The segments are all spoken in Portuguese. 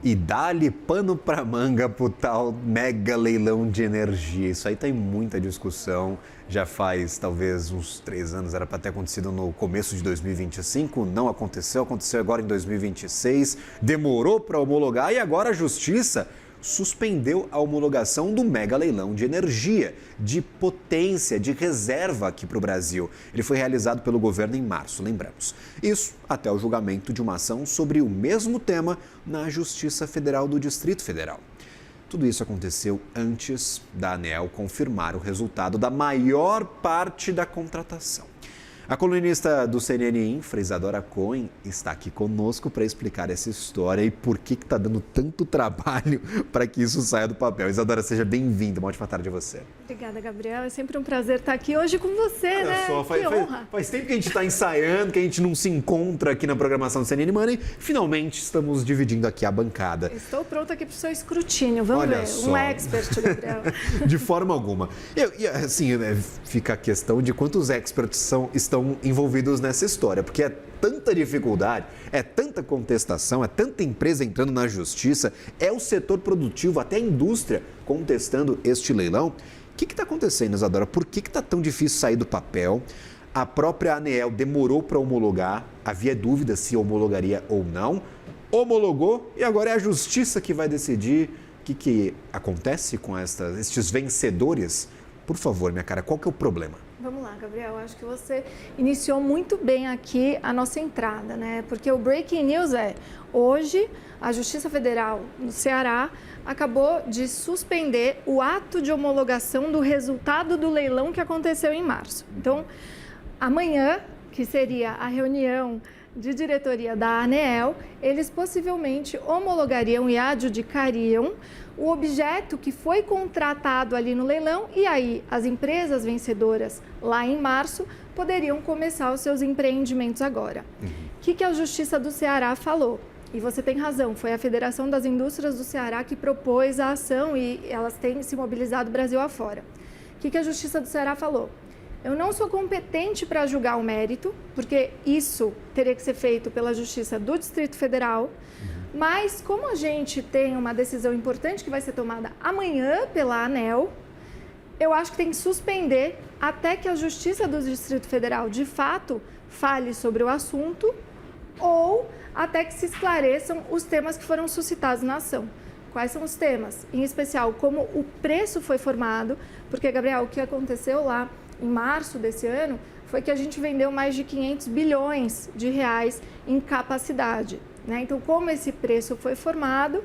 E dá-lhe pano para manga pro tal mega leilão de energia. Isso aí tem muita discussão. Já faz talvez uns 3 anos, era para ter acontecido no começo de 2025, não aconteceu, aconteceu agora em 2026, demorou para homologar e agora a Justiça suspendeu a homologação do mega leilão de energia, de potência, de reserva aqui para o Brasil. Ele foi realizado pelo governo em março, lembramos. Isso até o julgamento de uma ação sobre o mesmo tema na Justiça Federal do Distrito Federal. Tudo isso aconteceu antes da ANEEL confirmar o resultado da maior parte da contratação. A colunista do CNN Infra, Isadora Cohen, está aqui conosco para explicar essa história e por que está dando tanto trabalho para que isso saia do papel. Isadora, seja bem-vinda. Uma ótima tarde a você. Obrigada, Gabriel. É sempre um prazer estar aqui hoje com você, Olha né? só, que honra. Faz tempo que a gente está ensaiando, que a gente não se encontra aqui na programação do CNN Money. Finalmente estamos dividindo aqui a bancada. Estou pronta aqui para o seu escrutínio. Vamos Olha ver. só. Um expert, Gabriel. De forma alguma. E assim, fica a questão de quantos experts estão envolvidos nessa história, porque é tanta dificuldade, é tanta contestação, é tanta empresa entrando na justiça, é o setor produtivo, até a indústria contestando este leilão. O que está acontecendo, Isadora? Por que está tão difícil sair do papel? A própria ANEEL demorou para homologar, havia dúvida se homologaria ou não, homologou e agora é a justiça que vai decidir o que acontece com estes vencedores. Por favor, minha cara, qual que é o problema? Vamos lá, Gabriel. Acho que você iniciou muito bem aqui a nossa entrada, né? Porque o breaking news hoje a Justiça Federal do Ceará acabou de suspender o ato de homologação do resultado do leilão que aconteceu em março. Então, amanhã, que seria a reunião de diretoria da ANEEL, eles possivelmente homologariam e adjudicariam o objeto que foi contratado ali no leilão e aí as empresas vencedoras lá em março poderiam começar os seus empreendimentos agora. O que a Justiça do Ceará falou? E você tem razão, foi a Federação das Indústrias do Ceará que propôs a ação e elas têm se mobilizado Brasil afora. O que a Justiça do Ceará falou? Eu não sou competente para julgar o mérito, porque isso teria que ser feito pela Justiça do Distrito Federal, mas como a gente tem uma decisão importante que vai ser tomada amanhã pela ANEEL, eu acho que tem que suspender até que a Justiça do Distrito Federal, de fato, fale sobre o assunto ou até que se esclareçam os temas que foram suscitados na ação. Quais são os temas? Em especial, como o preço foi formado, porque, Gabriel, o que aconteceu lá em março desse ano foi que a gente vendeu mais de 500 bilhões de reais em capacidade, né? Então, como esse preço foi formado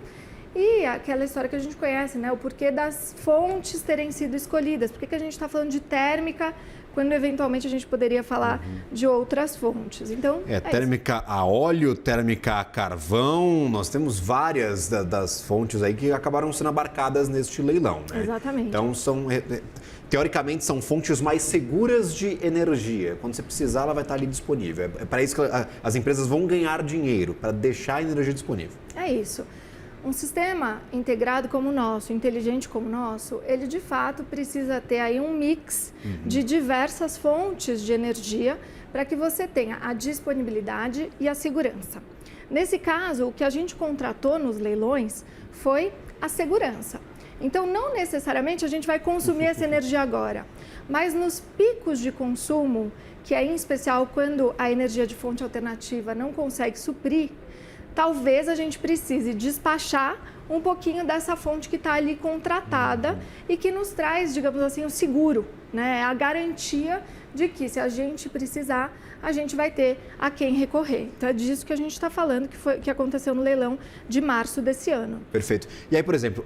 e aquela história que a gente conhece, né? O porquê das fontes terem sido escolhidas. Por que a gente está falando de térmica quando eventualmente a gente poderia falar de outras fontes? Então, térmica isso. a óleo, térmica a carvão, nós temos várias das fontes aí que acabaram sendo abarcadas neste leilão, né? Exatamente. Então, teoricamente, são fontes mais seguras de energia. Quando você precisar, ela vai estar ali disponível. É para isso que as empresas vão ganhar dinheiro, para deixar a energia disponível. É isso. Um sistema integrado como o nosso, inteligente como o nosso, ele de fato precisa ter aí um mix de diversas fontes de energia para que você tenha a disponibilidade e a segurança. Nesse caso, o que a gente contratou nos leilões foi a segurança. Então, não necessariamente a gente vai consumir essa energia agora, mas nos picos de consumo, que é em especial quando a energia de fonte alternativa não consegue suprir, talvez a gente precise despachar um pouquinho dessa fonte que está ali contratada e que nos traz, digamos assim, o seguro, né? A garantia de que se a gente precisar, a gente vai ter a quem recorrer. Então é disso que a gente está falando, que aconteceu no leilão de março desse ano. Perfeito. E aí, por exemplo,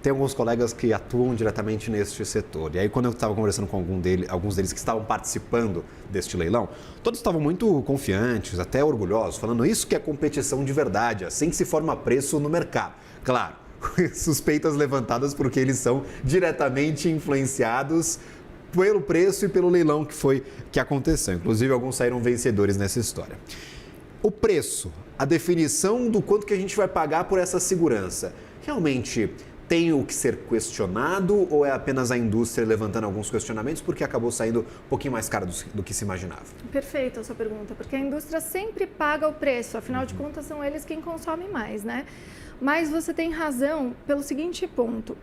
tem alguns colegas que atuam diretamente neste setor. E aí, quando eu estava conversando com alguns deles que estavam participando deste leilão, todos estavam muito confiantes, até orgulhosos, falando isso que é competição de verdade, assim que se forma preço no mercado. Claro, suspeitas levantadas porque eles são diretamente influenciados pelo preço e pelo leilão que aconteceu. Inclusive, alguns saíram vencedores nessa história. O preço, a definição do quanto que a gente vai pagar por essa segurança, realmente tem o que ser questionado ou é apenas a indústria levantando alguns questionamentos porque acabou saindo um pouquinho mais caro do que se imaginava? Perfeito a sua pergunta, porque a indústria sempre paga o preço, afinal de contas são eles quem consomem mais, né? Mas você tem razão pelo seguinte ponto.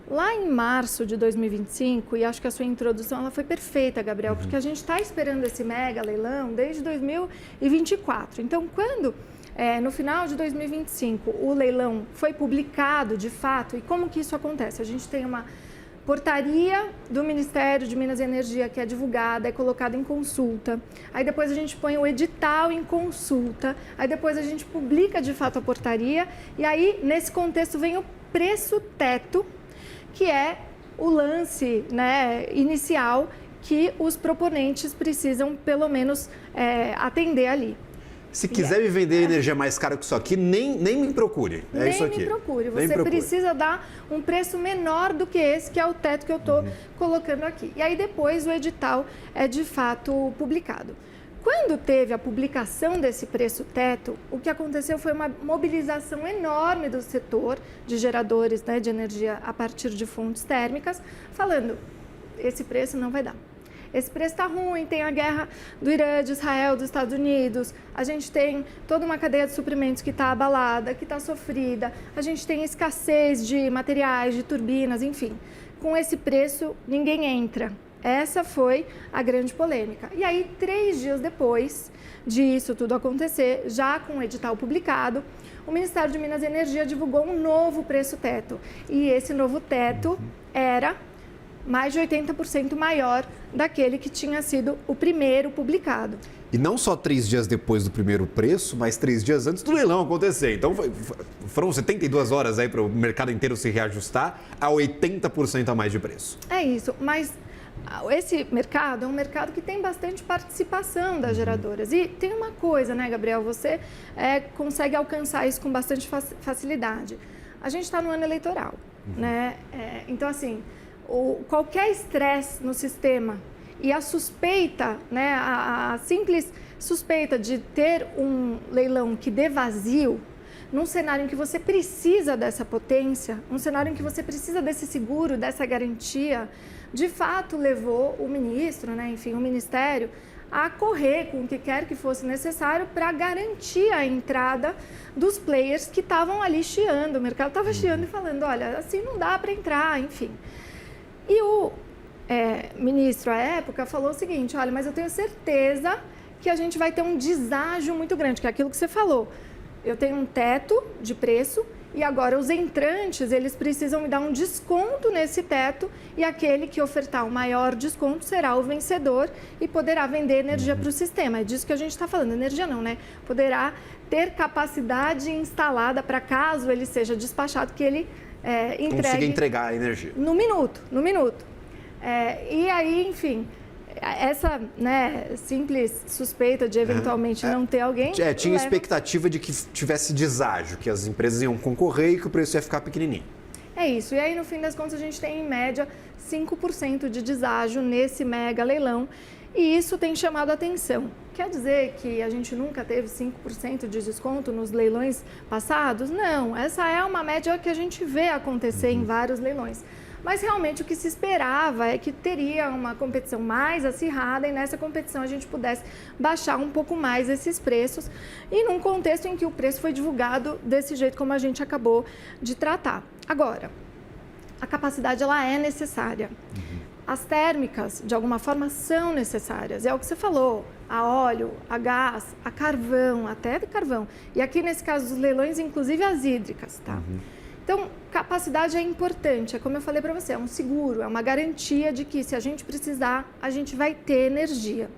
Lá em março de 2025, e acho que a sua introdução ela foi perfeita, Gabriel, porque a gente está esperando esse mega leilão desde 2024. Então, quando no final de 2025 o leilão foi publicado de fato, e como que isso acontece? A gente tem uma portaria do Ministério de Minas e Energia que é divulgada, é colocada em consulta. Aí depois a gente põe o edital em consulta. Aí depois a gente publica de fato a portaria. E aí, nesse contexto, vem o preço teto, que é o lance, né, inicial que os proponentes precisam, pelo menos, atender ali. Se quiser me vender energia mais cara que isso aqui, nem me procure. É isso aqui. Nem me procure. Você precisa dar um preço menor do que esse, que é o teto que eu estou colocando aqui. E aí depois o edital é de fato publicado. Quando teve a publicação desse preço teto, o que aconteceu foi uma mobilização enorme do setor de geradores, né, de energia a partir de fontes térmicas, falando, esse preço não vai dar. Esse preço está ruim, tem a guerra do Irã, de Israel, dos Estados Unidos, a gente tem toda uma cadeia de suprimentos que está abalada, que está sofrida, a gente tem escassez de materiais, de turbinas, enfim. Com esse preço, ninguém entra. Essa foi a grande polêmica. E aí, 3 dias depois disso tudo acontecer, já com o edital publicado, o Ministério de Minas e Energia divulgou um novo preço teto. E esse novo teto era mais de 80% maior daquele que tinha sido o primeiro publicado. E não só 3 dias depois do primeiro preço, mas 3 dias antes do leilão acontecer. Então, foram 72 horas aí para o mercado inteiro se reajustar a 80% a mais de preço. É isso, mas esse mercado é um mercado que tem bastante participação das geradoras. E tem uma coisa, né, Gabriel? Você consegue alcançar isso com bastante facilidade. A gente está no ano eleitoral, né? Então, assim, qualquer estresse no sistema e a suspeita, né, a simples suspeita de ter um leilão que dê vazio, num cenário em que você precisa dessa potência, um cenário em que você precisa desse seguro, dessa garantia, de fato levou o ministro, né, enfim, o Ministério, a correr com o que quer que fosse necessário para garantir a entrada dos players que estavam ali chiando. O mercado estava chiando e falando, olha, assim não dá para entrar, enfim. E o ministro, à época, falou o seguinte, olha, mas eu tenho certeza que a gente vai ter um deságio muito grande, que é aquilo que você falou. Eu tenho um teto de preço e agora os entrantes, eles precisam me dar um desconto nesse teto e aquele que ofertar o maior desconto será o vencedor e poderá vender energia para o sistema. É disso que a gente está falando, energia não, né? Poderá ter capacidade instalada para caso ele seja despachado, que ele consiga entregar a energia. No minuto. E aí, enfim, essa, né, simples suspeita de eventualmente não ter alguém... Tinha expectativa de que tivesse deságio, que as empresas iam concorrer e que o preço ia ficar pequenininho. É isso. E aí, no fim das contas, a gente tem, em média, 5% de deságio nesse mega leilão. E isso tem chamado a atenção. Quer dizer que a gente nunca teve 5% de desconto nos leilões passados? Não, essa é uma média que a gente vê acontecer em vários leilões. Mas realmente o que se esperava é que teria uma competição mais acirrada e nessa competição a gente pudesse baixar um pouco mais esses preços e num contexto em que o preço foi divulgado desse jeito como a gente acabou de tratar. Agora, a capacidade ela é necessária. As térmicas, de alguma forma, são necessárias. É o que você falou, a óleo, a gás, a carvão, até de carvão. E aqui, nesse caso dos leilões, inclusive as hídricas, tá? Então, capacidade é importante. É como eu falei para você, é um seguro, é uma garantia de que se a gente precisar, a gente vai ter energia.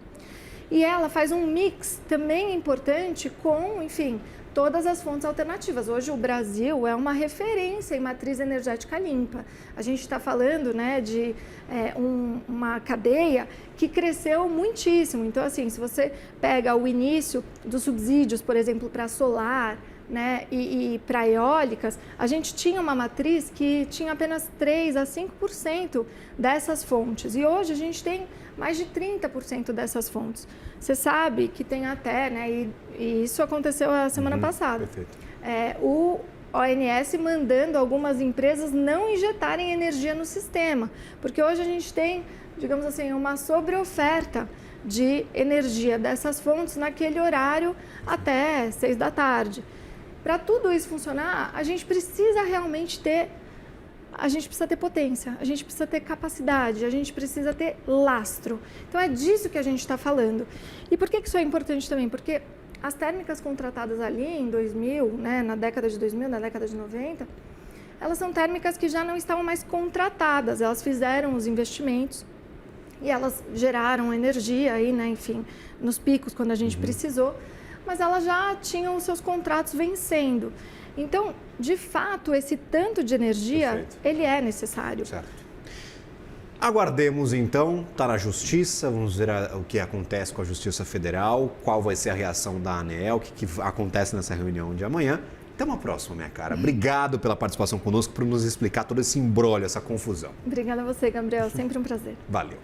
E ela faz um mix também importante com, enfim, todas as fontes alternativas. Hoje o Brasil é uma referência em matriz energética limpa. A gente está falando, né, de uma cadeia que cresceu muitíssimo. Então, assim, se você pega o início dos subsídios, por exemplo, para solar, né, e para eólicas, a gente tinha uma matriz que tinha apenas 3% a 5% dessas fontes. E hoje a gente tem mais de 30% dessas fontes. Você sabe que tem até, né, e isso aconteceu a semana passada. Perfeito. ONS mandando algumas empresas não injetarem energia no sistema, porque hoje a gente tem, digamos assim, uma sobreoferta de energia dessas fontes naquele horário até 6 da tarde. Para tudo isso funcionar, a gente precisa realmente ter potência, a gente precisa ter capacidade, a gente precisa ter lastro. Então é disso que a gente está falando. E por que isso é importante também? Porque as térmicas contratadas ali em 2000, né, na década de 2000, na década de 90, elas são térmicas que já não estavam mais contratadas, elas fizeram os investimentos e elas geraram energia aí, né, enfim, nos picos quando a gente precisou, mas elas já tinham os seus contratos vencendo. Então, de fato, esse tanto de energia, Perfeito. ele é necessário. Certo. Aguardemos então, está na Justiça, vamos ver o que acontece com a Justiça Federal, qual vai ser a reação da ANEEL, o que acontece nessa reunião de amanhã. Até uma próxima, minha cara. Obrigado pela participação conosco, por nos explicar todo esse imbróglio, essa confusão. Obrigada a você, Gabriel. Sempre um prazer. Valeu.